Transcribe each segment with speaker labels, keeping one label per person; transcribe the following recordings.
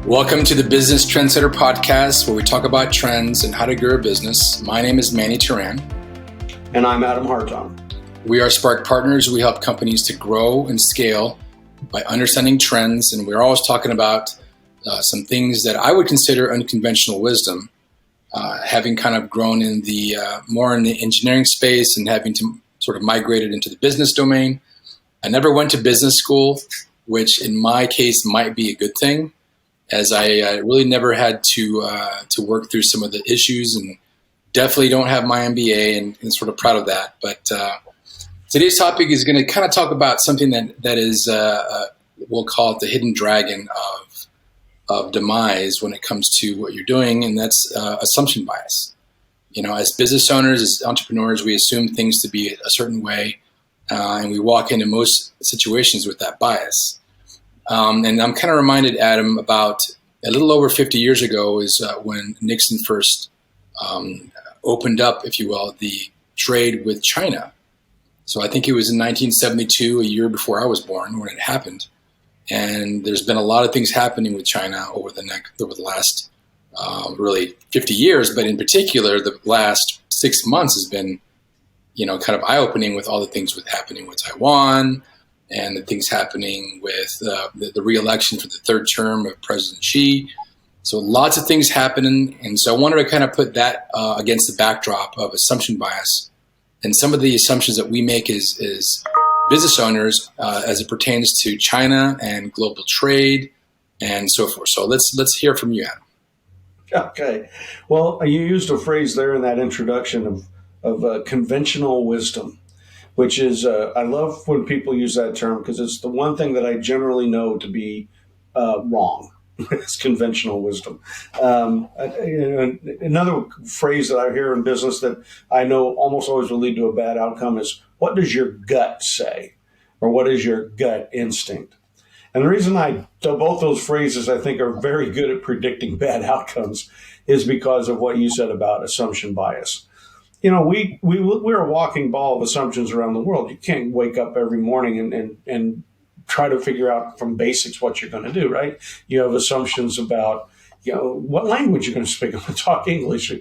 Speaker 1: Welcome to the Business Trendsetter podcast, where we talk about trends and how to grow a business. My name is Manny Turan.
Speaker 2: And I'm Adam Hartung.
Speaker 1: We are Spark Partners. We help companies to grow and scale by understanding trends. And we're always talking about some things that I would consider unconventional wisdom, having kind of grown in the more in the engineering space and having to sort of migrated into the business domain. I never went to business school, which in my case might be a good thing, as I really never had to work through some of the issues, and definitely don't have my MBA, and sort of proud of that. But today's topic is going to kind of talk about something that is, we'll call it the hidden dragon of demise when it comes to what you're doing, and that's assumption bias. You know, as business owners, as entrepreneurs, we assume things to be a certain way, and we walk into most situations with that bias. And I'm kind of reminded, Adam, about a little over 50 years ago is when Nixon first opened up, if you will, the trade with China. So I think it was in 1972, a year before I was born, when it happened. And there's been a lot of things happening with China over the last really 50 years, but in particular, the last 6 months has been, kind of eye-opening with all the things happening with Taiwan, and the things happening with the re-election for the third term of President Xi. So lots of things happening. And so I wanted to kind of put that against the backdrop of assumption bias and some of the assumptions that we make as business owners as it pertains to China and global trade and so forth. So let's hear from you, Adam.
Speaker 2: Okay. Well, you used a phrase there in that introduction of conventional wisdom, which is, I love when people use that term because it's the one thing that I generally know to be wrong. It's conventional wisdom. Another phrase that I hear in business that I know almost always will lead to a bad outcome is, what does your gut say? Or what is your gut instinct? And the reason both those phrases I think are very good at predicting bad outcomes is because of what you said about assumption bias. We're a walking ball of assumptions around the world. You can't wake up every morning and try to figure out from basics what you're going to do, right? You have assumptions about, what language you're going to speak. I'm going to talk English.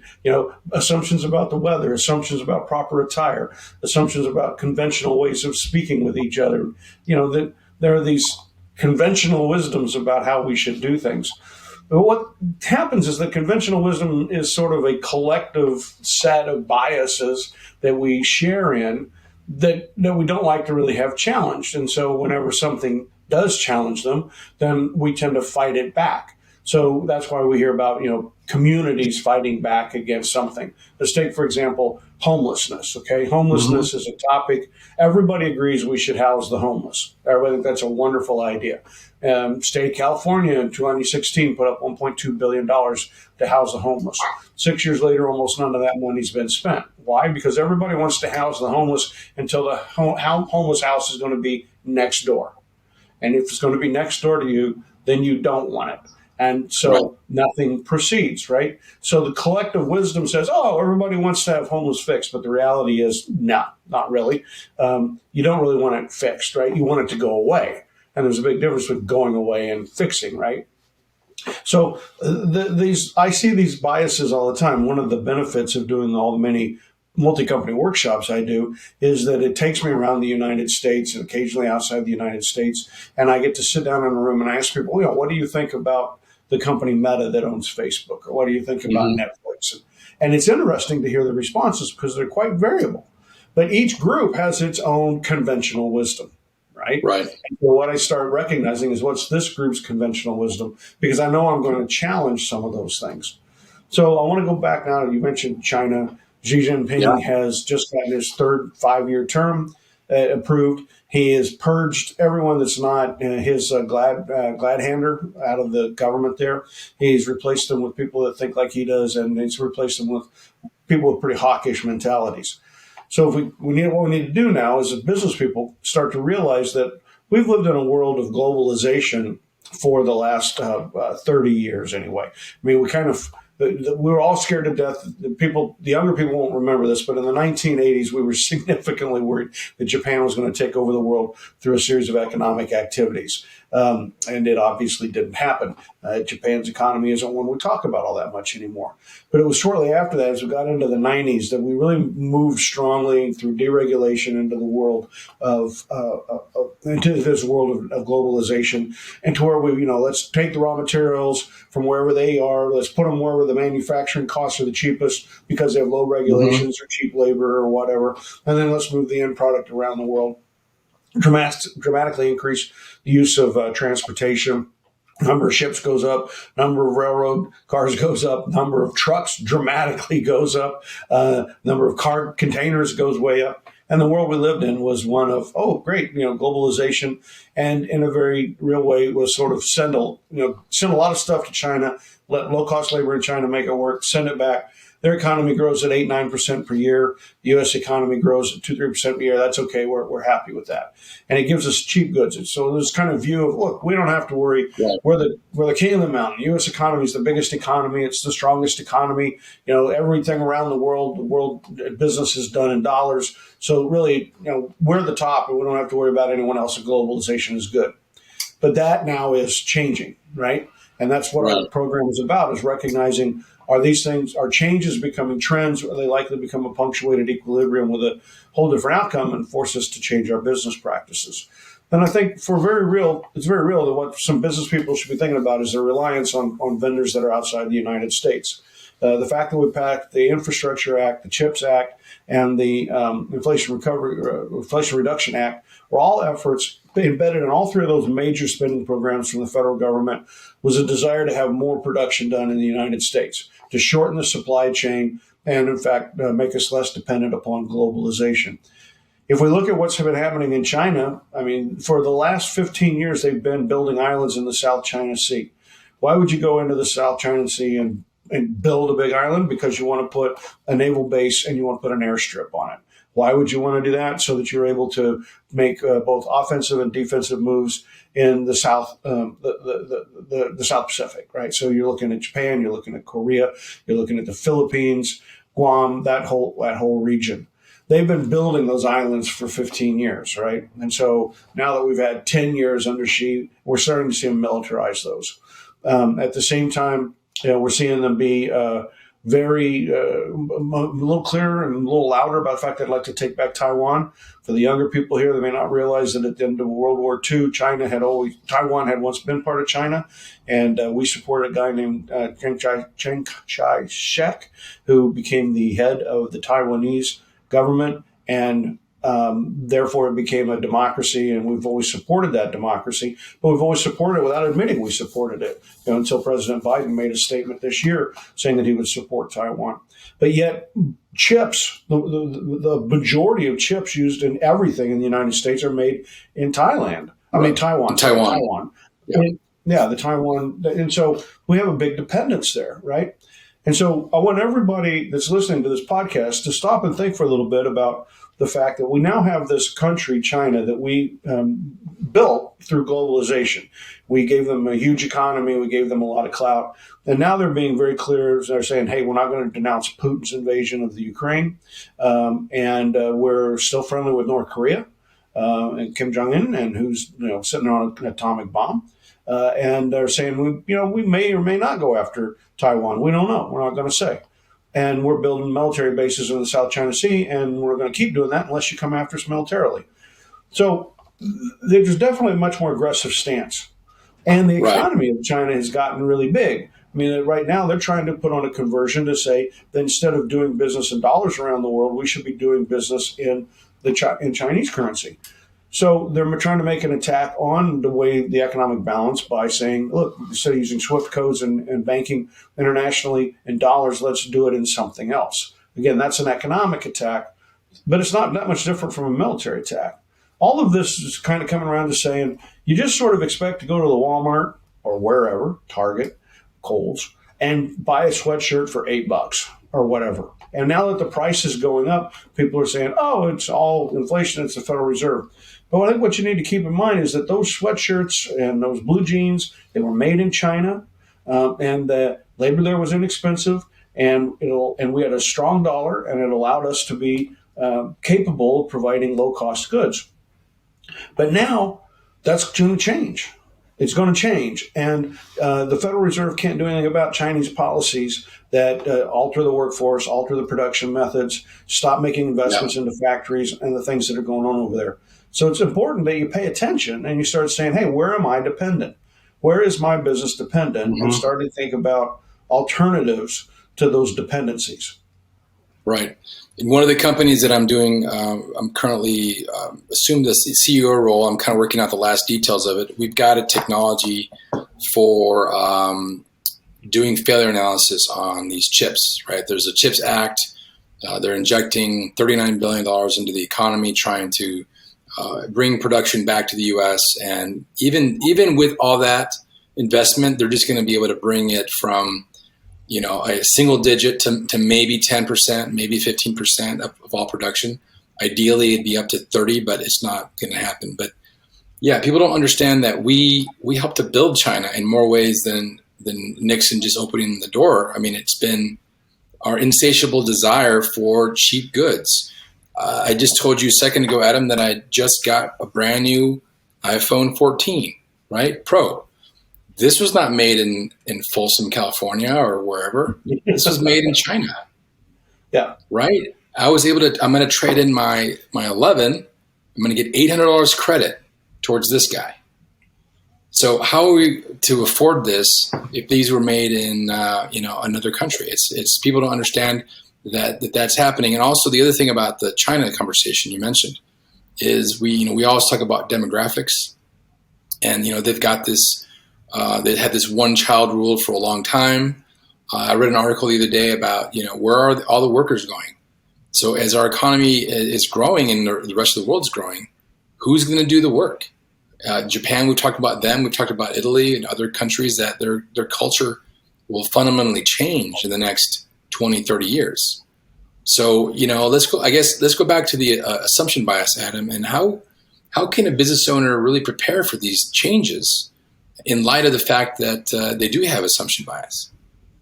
Speaker 2: Assumptions about the weather, assumptions about proper attire, assumptions about conventional ways of speaking with each other. That there are these conventional wisdoms about how we should do things. But what happens is that conventional wisdom is sort of a collective set of biases that we share in that we don't like to really have challenged. And so whenever something does challenge them, then we tend to fight it back. So that's why we hear about, communities fighting back against something. Let's take, for example, homelessness. Okay. Homelessness is a topic. Everybody agrees we should house the homeless. Everybody thinks that's a wonderful idea. State of California in 2016 put up $1.2 billion to house the homeless. 6 years later, almost none of that money's been spent. Why? Because everybody wants to house the homeless until the homeless house is going to be next door. And if it's going to be next door to you, then you don't want it. And so nothing proceeds, right? So the collective wisdom says, everybody wants to have homeless fixed. But the reality is, no, not really. You don't really want it fixed, right? You want it to go away. And there's a big difference with going away and fixing, right? So I see these biases all the time. One of the benefits of doing all the many multi-company workshops I do is that it takes me around the United States and occasionally outside the United States. And I get to sit down in a room and I ask people, what do you think about the company Meta that owns Facebook? Or what do you think about Netflix? And it's interesting to hear the responses because they're quite variable. But each group has its own conventional wisdom, right?
Speaker 1: Right.
Speaker 2: And so what I start recognizing is what's this group's conventional wisdom, because I know I'm going to challenge some of those things. So I want to go back now. You mentioned China. Xi Jinping has just gotten his third 5-year term approved. He has purged everyone that's not his glad hander out of the government there. He's replaced them with people that think like he does, and he's replaced them with people with pretty hawkish mentalities. So what we need to do now is, as business people, start to realize that we've lived in a world of globalization for the last 30 years anyway. I mean, we were all scared to death. The younger people won't remember this, but in the 1980s, we were significantly worried that Japan was going to take over the world through a series of economic activities. And it obviously didn't happen. Japan's economy isn't one we talk about all that much anymore. But it was shortly after that, as we got into the 90s, that we really moved strongly through deregulation into the world into this world of globalization, and to where let's take the raw materials from wherever they are, let's put them wherever the manufacturing costs are the cheapest because they have low regulations or cheap labor or whatever, and then let's move the end product around the world. Dramatically increase the use of transportation. Number of ships goes up, number of railroad cars goes up, number of trucks dramatically goes up, number of car containers goes way up. And the world we lived in was one of, oh, great, globalization, and in a very real way was sort of send a lot of stuff to China, let low-cost labor in China make it work, send it back. Their economy grows at 8-9% per year. The U.S. economy grows at 2-3% per year. That's okay. We're happy with that, and it gives us cheap goods. And so there's kind of view of, look, we don't have to worry. Right. We're the king of the mountain. The U.S. economy is the biggest economy. It's the strongest economy. Everything around the world business is done in dollars. So really, we're the top, and we don't have to worry about anyone else. And globalization is good. But that now is changing, right? And that's what our program is about: is recognizing. Are changes becoming trends? Or are they likely to become a punctuated equilibrium with a whole different outcome and force us to change our business practices? And I think it's very real that what some business people should be thinking about is their reliance on vendors that are outside the United States. The fact that we passed the Infrastructure Act, the CHIPS Act, and the Inflation Reduction Act were all efforts embedded in all three of those major spending programs from the federal government was a desire to have more production done in the United States, to shorten the supply chain, and in fact, make us less dependent upon globalization. If we look at what's been happening in China, for the last 15 years, they've been building islands in the South China Sea. Why would you go into the South China Sea and build a big island? Because you want to put a naval base and you want to put an airstrip on it. Why would you want to do that? So that you're able to make both offensive and defensive moves in the South, the South Pacific, right? So you're looking at Japan, you're looking at Korea, you're looking at the Philippines, Guam, that whole region. They've been building those islands for 15 years, right? And so now that we've had 10 years under Xi, we're starting to see them militarize those. At the same time, we're seeing them be very a little clearer and a little louder about the fact they'd like to take back Taiwan. For the younger people here, they may not realize that at the end of World War II, Taiwan had once been part of China, and we supported a guy named Chiang Kai-shek, who became the head of the Taiwanese government, and therefore it became a democracy, and we've always supported that democracy, but we've always supported it without admitting we supported it, until President Biden made a statement this year saying that he would support Taiwan. But yet chips, the majority of chips used in everything in the United States are made in Taiwan. Taiwan. Yeah, the Taiwan. And so we have a big dependence there, right? And so I want everybody that's listening to this podcast to stop and think for a little bit about the fact that we now have this country, China, that we built through globalization. We gave them a huge economy. We gave them a lot of clout. And now they're being very clear. They're saying, hey, we're not going to denounce Putin's invasion of the Ukraine. And we're still friendly with North Korea and Kim Jong-un, and who's sitting on an atomic bomb. And they're saying, we may or may not go after Taiwan. We don't know. We're not going to say. And we're building military bases in the South China Sea, and we're going to keep doing that unless you come after us militarily. So there's definitely a much more aggressive stance. And the economy of China has gotten really big. Right now they're trying to put on a conversion to say that instead of doing business in dollars around the world, we should be doing business in Chinese currency. So they're trying to make an attack on the way the economic balance by saying, look, instead of using SWIFT codes and banking internationally in dollars, let's do it in something else. Again, that's an economic attack, but it's not that much different from a military attack. All of this is kind of coming around to saying you just sort of expect to go to the Walmart or wherever, Target, Kohl's, and buy a sweatshirt for $8 or whatever. And now that the price is going up, people are saying, oh, it's all inflation, it's the Federal Reserve. But I think what you need to keep in mind is that those sweatshirts and those blue jeans, they were made in China, and the labor there was inexpensive, and we had a strong dollar, and it allowed us to be capable of providing low-cost goods. But now that's going to change. It's going to change. And the Federal Reserve can't do anything about Chinese policies that alter the workforce, alter the production methods, stop making
Speaker 1: Yeah.
Speaker 2: investments into factories and the things that are going on over there. So it's important that you pay attention and you start saying, hey, where am I dependent? Where is my business dependent? And
Speaker 1: Hmm.
Speaker 2: start to think about alternatives to those dependencies.
Speaker 1: Right. In one of the companies that I'm doing, I'm currently assumed the CEO role. I'm kind of working out the last details of it. We've got a technology for doing failure analysis on these chips. Right. There's a Chips Act. They're injecting $39 billion into the economy, trying to bring production back to the U.S. And even with all that investment, they're just going to be able to bring it from a single digit to maybe 10%, maybe 15% of all production. Ideally, it'd be up to 30, but it's not going to happen. But yeah, people don't understand that we helped to build China in more ways than Nixon just opening the door. I mean, it's been our insatiable desire for cheap goods. I just told you a second ago, Adam, that I just got a brand new iPhone 14, right? Pro. This was not made in Folsom, California or wherever. This was made in China,
Speaker 2: Yeah.
Speaker 1: right? I'm going to trade in my 11. I'm going to get $800 credit towards this guy. So how are we to afford this if these were made in another country? It's people don't understand that's happening. And also the other thing about the China conversation you mentioned is we always talk about demographics, and they've got this they had this one child rule for a long time. I read an article the other day about where are all the workers going. So as our economy is growing and the rest of the world is growing, who's going to do the work? Japan, we've talked about them. We've talked about Italy and other countries that their culture will fundamentally change in the next 20, 30 years. So, let's go back to the assumption bias, Adam, and how can a business owner really prepare for these changes in light of the fact that they do have assumption bias?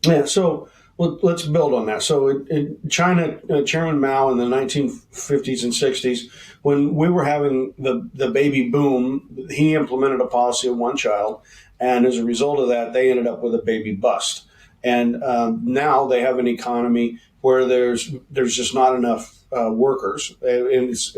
Speaker 2: Yeah, so let's build on that. So in China, Chairman Mao in the 1950s and 60s, when we were having the baby boom, he implemented a policy of one child. And as a result of that, they ended up with a baby bust. And now they have an economy where there's just not enough workers, and it's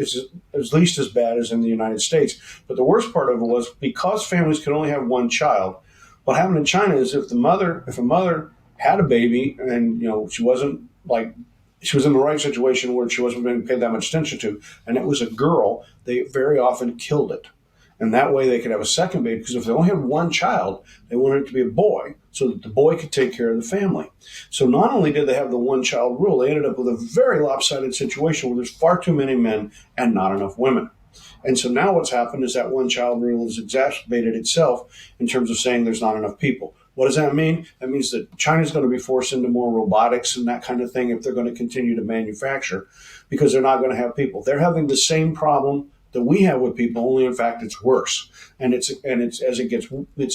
Speaker 2: at least as bad as in the United States. But the worst part of it was because families could only have one child. What happened in China is if a mother had a baby and she was in the right situation where she wasn't being paid that much attention to, and it was a girl, they very often killed it. And that way they could have a second baby, because if they only had one child, they wanted it to be a boy so that the boy could take care of the family. So not only did they have the one child rule, they ended up with a very lopsided situation where there's far too many men and not enough women. And so now what's happened is that one child rule has exacerbated itself in terms of saying there's not enough people. What does that mean? That means that China's going to be forced into more robotics and that kind of thing if they're going to continue to manufacture, because they're not going to have people. They're having the same problem that we have with people, only in fact it's worse. And it's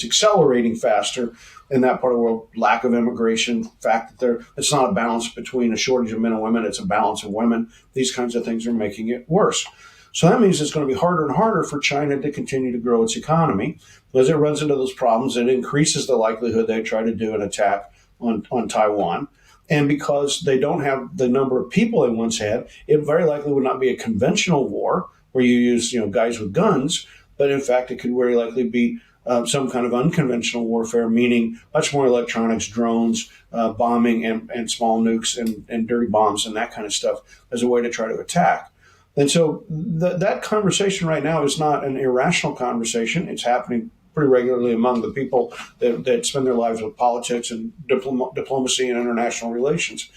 Speaker 2: accelerating faster in that part of the world. Lack of immigration, fact that it's not a balance between a shortage of men and women, it's a balance of women. These kinds of things are making it worse. So that means it's going to be harder and harder for China to continue to grow its economy. As it runs into those problems, it increases the likelihood they try to do an attack on Taiwan. And because they don't have the number of people they once had, it very likely would not be a conventional war where you use guys with guns, but in fact it could very likely be some kind of unconventional warfare, meaning much more electronics, drones, bombing, and small nukes and dirty bombs and that kind of stuff as a way to try to attack. And so that conversation right now is not an irrational conversation. It's happening pretty regularly among the people that spend their lives with politics and diplomacy and international relations.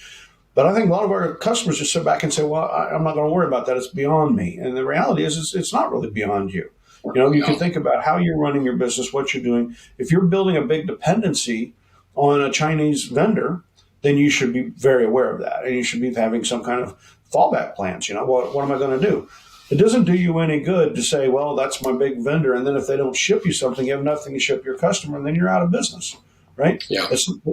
Speaker 2: But I think a lot of our customers just sit back and say, well, I'm not going to worry about that. It's beyond me. And the reality is it's not really beyond you. You can think about how you're running your business, what you're doing. If you're building a big dependency on a Chinese vendor, then you should be very aware of that. And you should be having some kind of fallback plans. What am I going to do? It doesn't do you any good to say, well, that's my big vendor. And then if they don't ship you something, you have nothing to ship your customer, and then you're out of business, right?
Speaker 1: Yeah.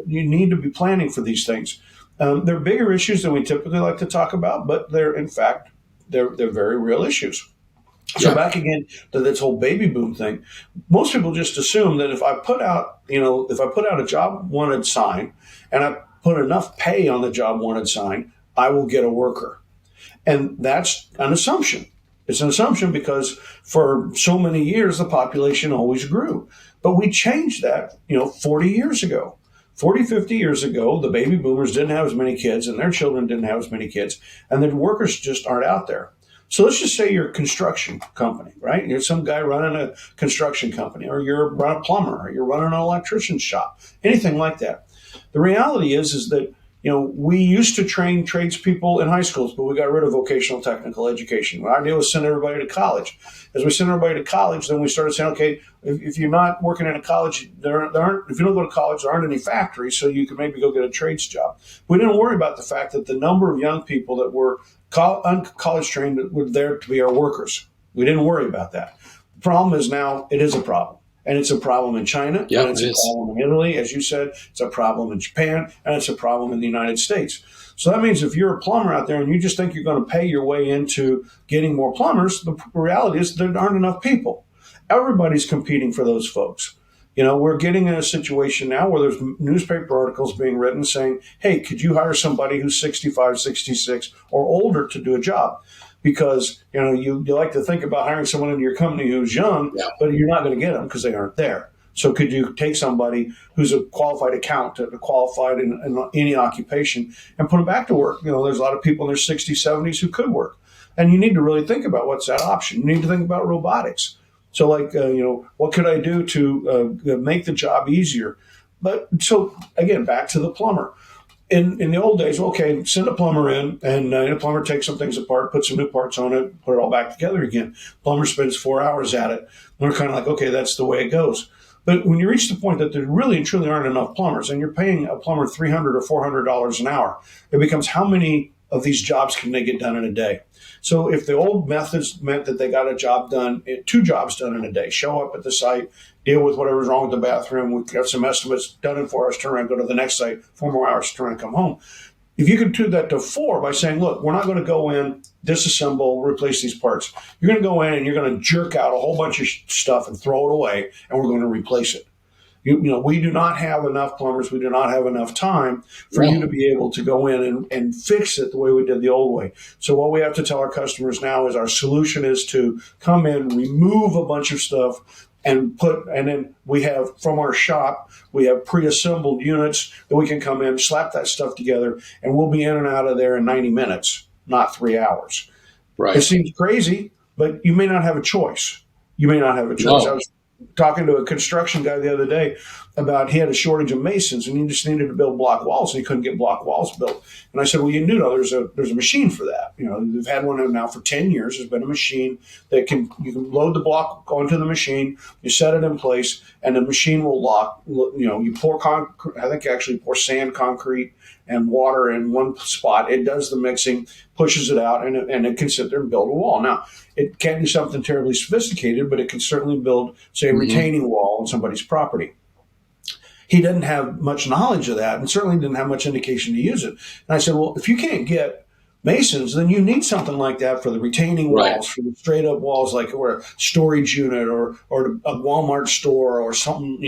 Speaker 2: You need to be planning for these things. They're bigger issues than we typically like to talk about, but they're, in fact, they're very real issues. So
Speaker 1: Yeah.
Speaker 2: back again to this whole baby boom thing, most people just assume that if I put out, if I put out a job wanted sign and I put enough pay on the job wanted sign, I will get a worker. And that's an assumption. It's an assumption because for so many years, the population always grew. But we changed that, 40 years ago. 40, 50 years ago, the baby boomers didn't have as many kids and their children didn't have as many kids, and the workers just aren't out there. So let's just say you're a construction company, right? You're some guy running a construction company, or you're a plumber, or you're running an electrician's shop, anything like that. The reality is that we used to train tradespeople in high schools, but we got rid of vocational technical education. Our idea was send everybody to college. As we sent everybody to college, then we started saying, okay, if you're not working in a college, if you don't go to college, there aren't any factories, so you can maybe go get a trades job. We didn't worry about the fact that the number of young people that were college trained were there to be our workers. We didn't worry about that. The problem is now it is a problem. And it's a problem in China,
Speaker 1: Yeah,
Speaker 2: and it's a problem in Italy, as you said, it's a problem in Japan, and it's a problem in the United States. So that means if you're a plumber out there and you just think you're going to pay your way into getting more plumbers, the reality is there aren't enough people. Everybody's competing for those folks. We're getting in a situation now where there's newspaper articles being written saying, hey, could you hire somebody who's 65, 66 or older to do a job? Because you like to think about hiring someone into your company who's young,
Speaker 1: yeah,
Speaker 2: but you're not going to get them because they aren't there. So could you take somebody who's a qualified accountant, qualified in any occupation, and put them back to work? There's a lot of people in their 60s, 70s who could work. And you need to really think about what's that option. You need to think about robotics. So what could I do to make the job easier? But so again, back to the plumber. In the old days, okay, send a plumber in, and the plumber takes some things apart, put some new parts on it, put it all back together again. Plumber spends 4 hours at it. And we're kind of like, okay, that's the way it goes. But when you reach the point that there really and truly aren't enough plumbers, and you're paying a plumber $300 or $400 an hour, it becomes how many of these jobs can they get done in a day? So if the old methods meant that they got a job done, 2 jobs done in a day, show up at the site, deal with whatever's wrong with the bathroom, we got some estimates done in 4 hours, turn around, go to the next site, 4 more hours, turn around, come home. If you could do that to 4 by saying, look, we're not going to go in, disassemble, replace these parts. You're going to go in and you're going to jerk out a whole bunch of stuff and throw it away, and we're going to replace it. We do not have enough plumbers. We do not have enough time for you to be able to go in and fix it the way we did the old way. So what we have to tell our customers now is our solution is to come in, remove a bunch of stuff, and then we have from our shop, we have pre-assembled units that we can come in, slap that stuff together, and we'll be in and out of there in 90 minutes, not 3 hours.
Speaker 1: right.
Speaker 2: It seems crazy, but you may not have a choice. You may not have a choice.
Speaker 1: No.
Speaker 2: I was talking to a construction guy the other day about he had a shortage of masons and he just needed to build block walls and he couldn't get block walls built. And I said, well, there's a machine for that. They've had one now for 10 years. There's been a machine that you can load the block onto the machine, you set it in place, and the machine will lock. You pour concrete, I think you actually pour sand, concrete, and water in one spot. It does the mixing, pushes it out, and it can sit there and build a wall. Now, it can't do something terribly sophisticated, but it can certainly build, say, a retaining wall on somebody's property. He didn't have much knowledge of that and certainly didn't have much indication to use it. And I said, well, if you can't get masons, then you need something like that for the retaining walls, for the straight up walls, like or a storage unit or a Walmart store or something,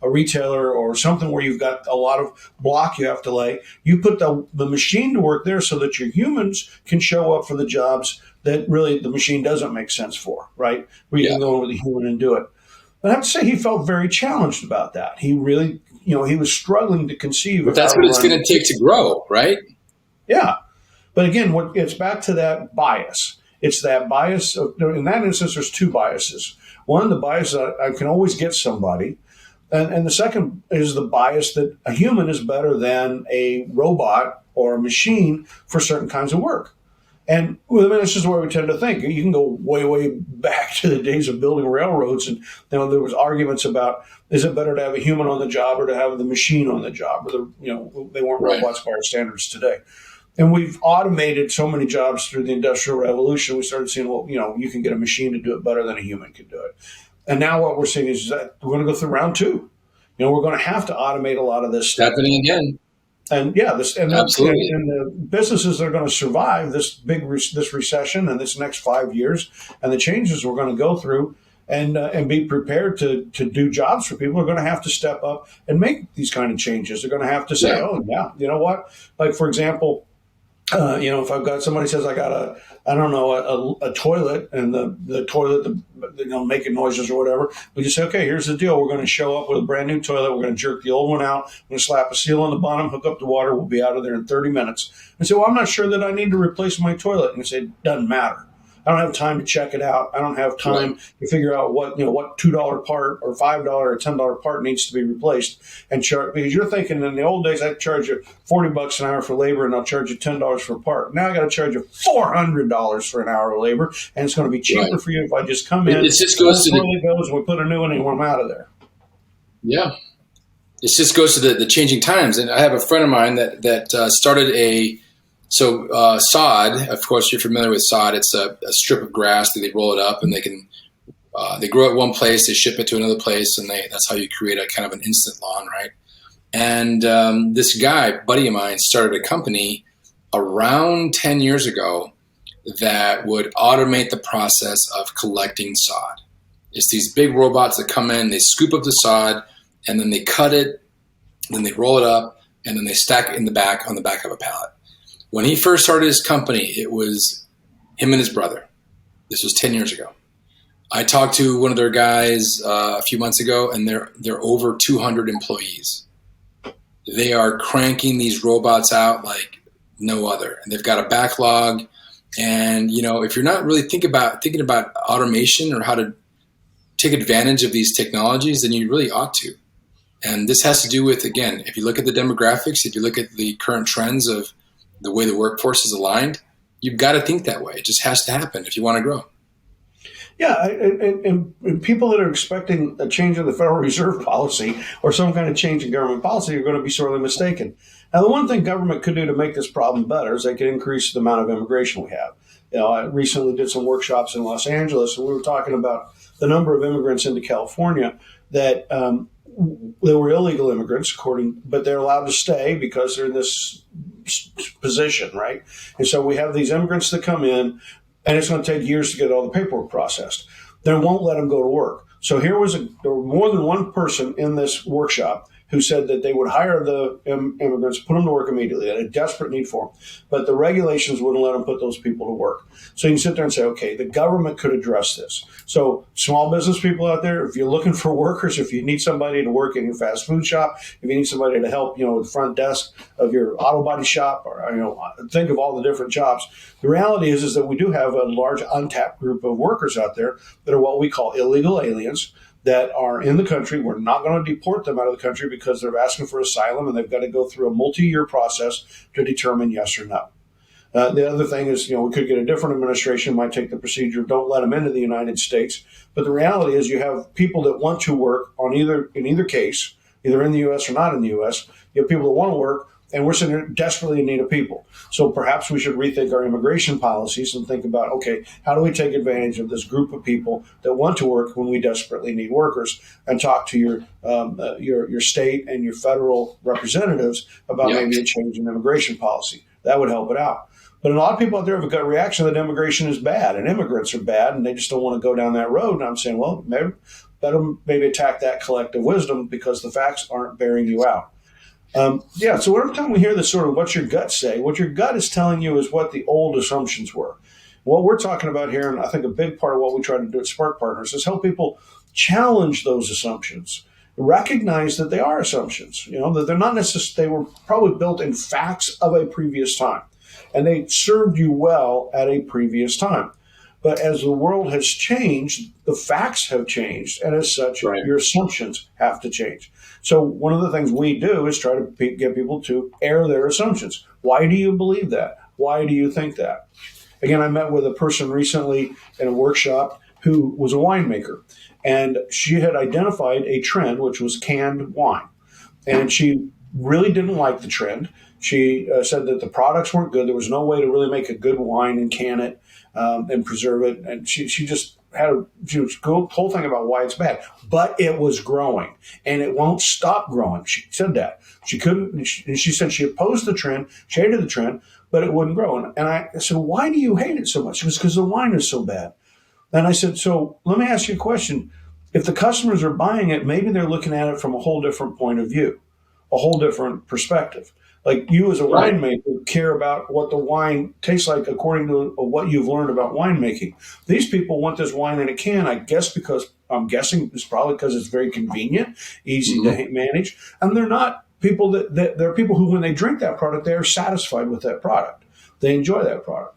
Speaker 2: a retailer or something where you've got a lot of block you have to lay. You put the machine to work there so that your humans can show up for the jobs that really the machine doesn't make sense for, right? Where you can go in with a human and do it. But I have to say he felt very challenged about that. He really, he was struggling to conceive.
Speaker 1: But that's what it's going to take to grow, right?
Speaker 2: Yeah. But again, it's back to that bias. It's that bias. In that instance, there's 2 biases. One, the bias that I can always get somebody. And the second is the bias that a human is better than a robot or a machine for certain kinds of work. And this is where we tend to think. You can go way, way back to the days of building railroads, and there was arguments about is it better to have a human on the job or to have the machine on the job? Or they weren't robots by our standards today. And we've automated so many jobs through the Industrial Revolution. We started seeing, you can get a machine to do it better than a human could do it. And now what we're seeing is that we're going to go through round 2. We're going to have to automate a lot of this stuff.
Speaker 1: Happening again.
Speaker 2: And yeah, this
Speaker 1: Absolutely.
Speaker 2: and the businesses that are going to survive this this recession and this next 5 years and the changes we're going to go through and be prepared to do jobs for people are going to have to step up and make these kind of changes. They're going to have to say,
Speaker 1: Yeah.
Speaker 2: oh yeah, you know what? Like for example, if I've got somebody says I got I don't know, a toilet and the toilet, making noises or whatever, we just say, okay, here's the deal. We're going to show up with a brand new toilet. We're going to jerk the old one out. We're going to slap a seal on the bottom, hook up the water. We'll be out of there in 30 minutes. And say, well, I'm not sure that I need to replace my toilet. And you say, it doesn't matter. I don't have time to check it out. I don't have
Speaker 1: Right.
Speaker 2: time to figure out what $2 part or $5 or $10 part needs to be replaced and charge, because you're thinking in the old days I'd charge you $40 an hour for labor and I'll charge you $10 for a part. Now I got to charge you $400 for an hour of labor, and it's going to be cheaper
Speaker 1: Right.
Speaker 2: for you if I just come in,
Speaker 1: It just goes to the
Speaker 2: toilet goes, we put a new one and I'm out of there.
Speaker 1: yeah. It just goes to the changing times. And I have a friend of mine that started sod. Of course, you're familiar with sod. It's a strip of grass that they roll it up and they grow it one place, they ship it to another place, and that's how you create a kind of an instant lawn, right? And this guy, buddy of mine, started a company around 10 years ago that would automate the process of collecting sod. It's these big robots that come in, they scoop up the sod, and then they cut it, then they roll it up, and then they stack it in the back on the back of a pallet. When he first started his company, it was him and his brother. This was 10 years ago. I talked to one of their guys a few months ago, and they're over 200 employees. They are cranking these robots out like no other, and they've got a backlog. And if you're not really thinking about automation or how to take advantage of these technologies, then you really ought to. And this has to do with, again, if you look at the demographics, if you look at the current trends of the way the workforce is aligned, you've got to think that way. It just has to happen if you want to grow.
Speaker 2: Yeah, and people that are expecting a change in the Federal Reserve policy or some kind of change in government policy are going to be sorely mistaken. Now, the one thing government could do to make this problem better is they could increase the amount of immigration we have. I recently did some workshops in Los Angeles, and we were talking about the number of immigrants into California that they were illegal immigrants, but they're allowed to stay because they're in this position, right? And so we have these immigrants that come in, and it's going to take years to get all the paperwork processed. They won't let them go to work. So there were more than one person in this workshop who said that they would hire the immigrants, put them to work immediately. They had a desperate need for them. But the regulations wouldn't let them put those people to work. So you can sit there and say, okay, the government could address this. So small business people out there, if you're looking for workers, if you need somebody to work in your fast food shop, if you need somebody to help, with the front desk of your auto body shop, or, think of all the different jobs. The reality is that we do have a large untapped group of workers out there that are what we call illegal aliens, that are in the country. We're not going to deport them out of the country because they're asking for asylum, and they've got to go through a multi-year process to determine yes or no. The other thing is, we could get a different administration, might take the procedure of don't let them into the United States. But the reality is you have people that want to work in either case, either in the U.S. or not in the U.S. You have people that want to work, and we're sitting there desperately in need of people. So perhaps we should rethink our immigration policies and think about, okay, how do we take advantage of this group of people that want to work when we desperately need workers, and talk to your state and your federal representatives about maybe a change in immigration policy. That would help it out. But a lot of people out there have a gut reaction that immigration is bad and immigrants are bad, and they just don't want to go down that road. And I'm saying, well, maybe attack that collective wisdom, because the facts aren't bearing you out. So every time we hear this sort of what's your gut say, what your gut is telling you is what the old assumptions were. What we're talking about here, and I think a big part of what we try to do at Spark Partners, is help people challenge those assumptions, recognize that they are assumptions, that they're not necessarily, they were probably built in facts of a previous time, and they served you well at a previous time. But as the world has changed, the facts have changed, and as such, your assumptions have to change. So one of the things we do is try to get people to air their assumptions. Why do you believe that? Why do you think that? Again, I met with a person recently in a workshop who was a winemaker, and she had identified a trend, which was canned wine. And she really didn't like the trend. She said that the products weren't good. There was no way to really make a good wine and can it and preserve it. And she just she was whole thing about why it's bad, but it was growing and it won't stop growing. She said that she couldn't, and she said she opposed the trend, she hated the trend, but it wouldn't grow. And I said, why do you hate it so much? She goes, because the wine is so bad. And I said, so let me ask you a question. If the customers are buying it, maybe they're looking at it from a whole different point of view, a whole different perspective. Like you as a
Speaker 1: Right.
Speaker 2: winemaker care about what the wine tastes like according to what you've learned about winemaking. These people want this wine in a can, I guess, because I'm guessing it's probably because it's very convenient, easy to manage. And they're not people they're people who, when they drink that product, they are satisfied with that product. They enjoy that product.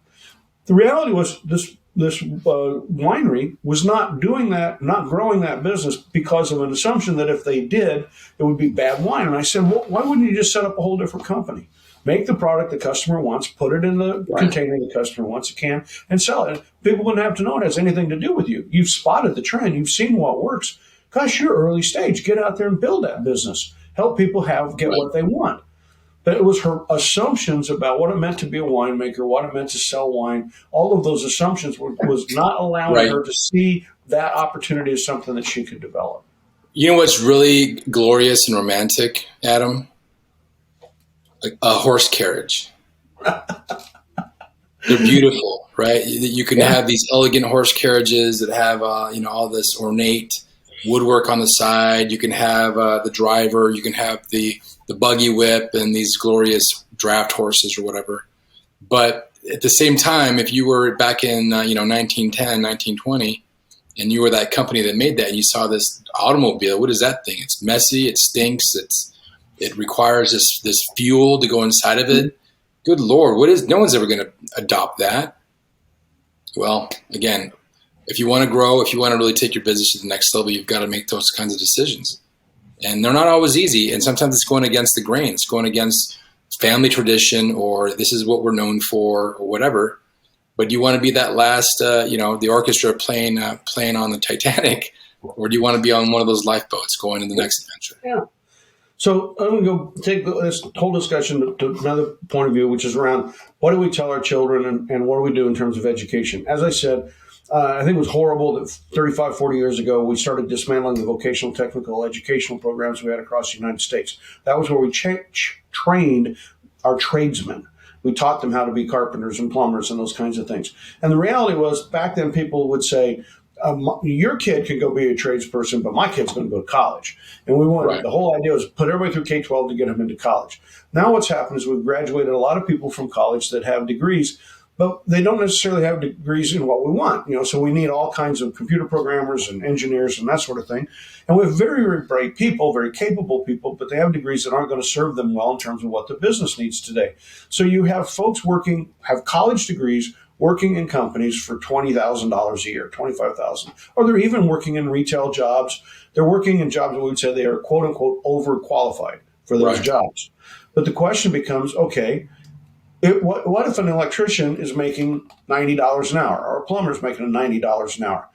Speaker 2: The reality was this winery was not doing that, not growing that business because of an assumption that if they did, it would be bad wine. And I said, well, why wouldn't you just set up a whole different company? Make the product the customer wants, put it in the container the customer wants, a can, and sell it. People wouldn't have to know it has anything to do with you. You've spotted the trend. You've seen what works. Gosh, you're early stage. Get out there and build that business. Help people get what they want. But it was her assumptions about what it meant to be a winemaker, what it meant to sell wine. All of those assumptions was not allowing her to see that opportunity as something that she could develop.
Speaker 1: You know what's really glorious and romantic, Adam? A horse carriage. They're beautiful, right? You can have these elegant horse carriages that have, all this ornate woodwork on the side. You can have the driver. You can have the buggy whip and these glorious draft horses or whatever. But at the same time, if you were back in 1910, 1920, and you were that company that made that, and you saw this automobile, what is that thing? It's messy, it stinks, it requires this fuel to go inside of it. Good Lord, no one's ever going to adopt that. Well, again, if you want to grow, if you want to really take your business to the next level, you've got to make those kinds of decisions. And they're not always easy. And sometimes it's going against the grain. It's going against family tradition, or this is what we're known for, or whatever. But do you want to be that last, the orchestra playing on the Titanic, or do you want to be on one of those lifeboats going in the next adventure?
Speaker 2: Yeah. So I'm going to go take this whole discussion to another point of view, which is around what do we tell our children and what do we do in terms of education? As I said, I think it was horrible that 35, 40 years ago, we started dismantling the vocational technical educational programs we had across the United States. That was where we trained our tradesmen. We taught them how to be carpenters and plumbers and those kinds of things. And the reality was, back then people would say, your kid can go be a tradesperson, but my kid's going to go to college. And we wanted the whole idea was put everybody through K-12 to get them into college. Now what's happened is we've graduated a lot of people from college that have degrees, but they don't necessarily have degrees in what we want. So we need all kinds of computer programmers and engineers and that sort of thing. And we have very, very bright people, very capable people, but they have degrees that aren't going to serve them well in terms of what the business needs today. So you have folks have college degrees, working in companies for $20,000 a year, $25,000, or they're even working in retail jobs. They're working in jobs that we would say they are quote unquote overqualified for those jobs. But the question becomes, okay, what if an electrician is making $90 an hour, or a plumber is making $90 an hour?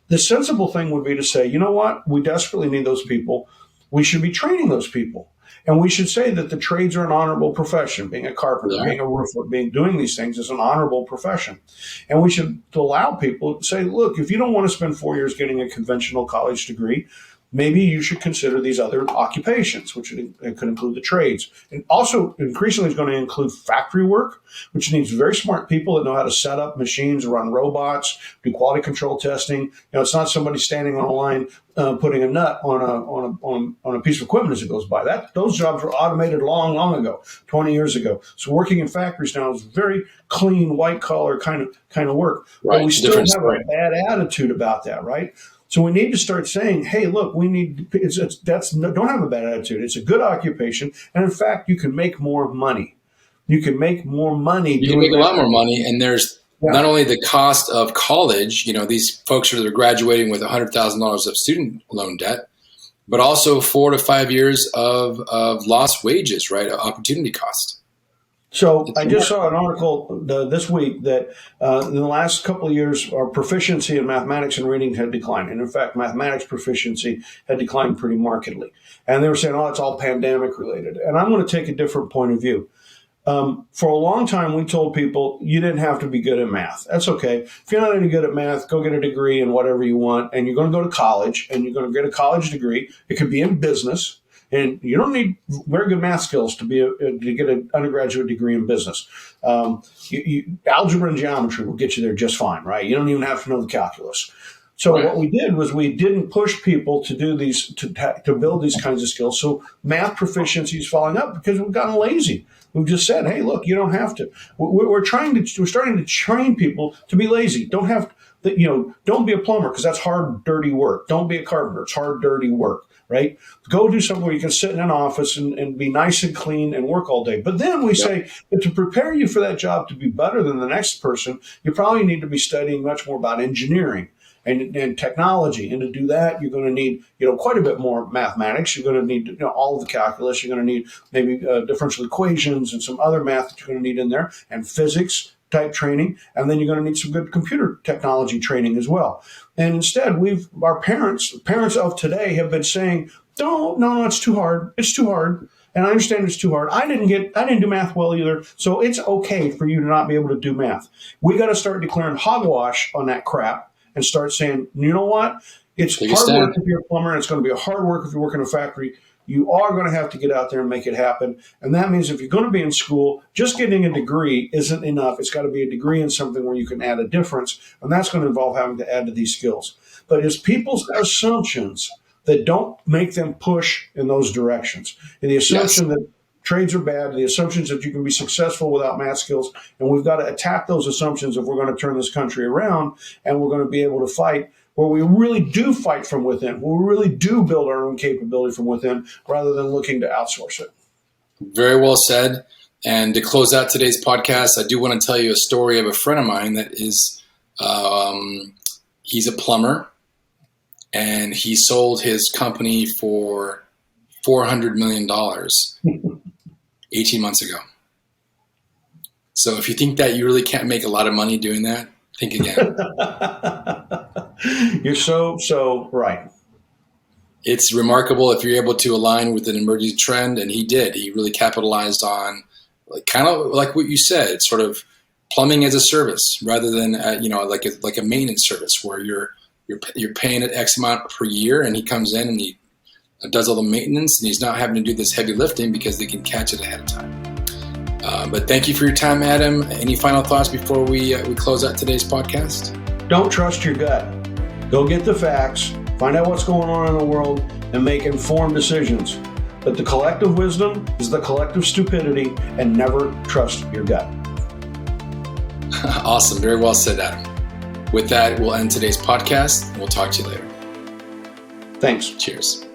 Speaker 2: The sensible thing would be to say, you know what, we desperately need those people. We should be training those people. And we should say that the trades are an honorable profession. Being a carpenter, being a roofer, doing these things is an honorable profession. And we should allow people to say, look, if you don't want to spend 4 years getting a conventional college degree, maybe you should consider these other occupations, which could include the trades. And also increasingly is going to include factory work, which needs very smart people that know how to set up machines, run robots, do quality control testing. It's not somebody standing on a line putting a nut on a piece of equipment as it goes by. Those jobs were automated long, long ago, 20 years ago. So working in factories now is very clean, white collar kind of work. Right. But we still have a bad attitude about that, right? So we need to start saying, hey, look, don't have a bad attitude. It's a good occupation. And in fact, you can make more money. You can make more money.
Speaker 1: You can make a lot more money. And there's not only the cost of college, these folks are graduating with $100,000 of student loan debt, but also 4 to 5 years of lost wages, right? Opportunity cost.
Speaker 2: So I just saw an article this week that in the last couple of years, our proficiency in mathematics and reading had declined. And in fact, mathematics proficiency had declined pretty markedly. And they were saying, it's all pandemic related. And I'm going to take a different point of view. For a long time, we told people you didn't have to be good at math. That's okay. If you're not any good at math, go get a degree in whatever you want, and you're going to go to college, and you're going to get a college degree. It could be in business, and you don't need very good math skills to get an undergraduate degree in business. Algebra and geometry will get you there just fine, right? You don't even have to know the calculus. So what we did was we didn't push people to do these, to build these kinds of skills. So math proficiency is falling up because we've gotten lazy. We've just said, hey, look, you don't have to. We're starting to train people to be lazy. Don't be a plumber because that's hard, dirty work. Don't be a carpenter. It's hard, dirty work, right? Go do something where you can sit in an office and be nice and clean and work all day. But then we say that to prepare you for that job to be better than the next person, you probably need to be studying much more about engineering and technology. And to do that, you're going to need, quite a bit more mathematics. You're going to need, all of the calculus. You're going to need maybe differential equations and some other math that you're going to need in there, and physics type training. And then you're going to need some good computer technology training as well. And instead, our parents of today have been saying, no, it's too hard. It's too hard. And I understand it's too hard. I didn't do math well either. So it's okay for you to not be able to do math. We got to start declaring hogwash on that crap and start saying, you know what? It's hard work if you're a plumber, and it's going to be hard work if you work in a factory. You are going to have to get out there and make it happen. And that means if you're going to be in school, just getting a degree isn't enough. It's got to be a degree in something where you can add a difference. And that's going to involve having to add to these skills. But it's people's assumptions that don't make them push in those directions. And the assumption that trades are bad, the assumptions that you can be successful without math skills, and we've got to attack those assumptions if we're going to turn this country around, and we're going to be able to fight where we really do fight from within, where we really do build our own capability from within, rather than looking to outsource it.
Speaker 1: Very well said. And to close out today's podcast, I do want to tell you a story of a friend of mine that is, he's a plumber, and he sold his company for $400 million 18 months ago. So if you think that you really can't make a lot of money doing that, think again.
Speaker 2: You're so right.
Speaker 1: It's remarkable if you're able to align with an emerging trend, and he did. He really capitalized on, kind of like what you said, it's sort of plumbing as a service rather than like a maintenance service where you're paying it X amount per year, and he comes in and he does all the maintenance, and he's not having to do this heavy lifting because they can catch it ahead of time. But thank you for your time, Adam. Any final thoughts before we close out today's podcast?
Speaker 2: Don't trust your gut. Go get the facts, find out what's going on in the world, and make informed decisions. But the collective wisdom is the collective stupidity, and never trust your gut.
Speaker 1: Awesome. Very well said, Adam. With that, we'll end today's podcast, and we'll talk to you later.
Speaker 2: Thanks.
Speaker 1: Cheers.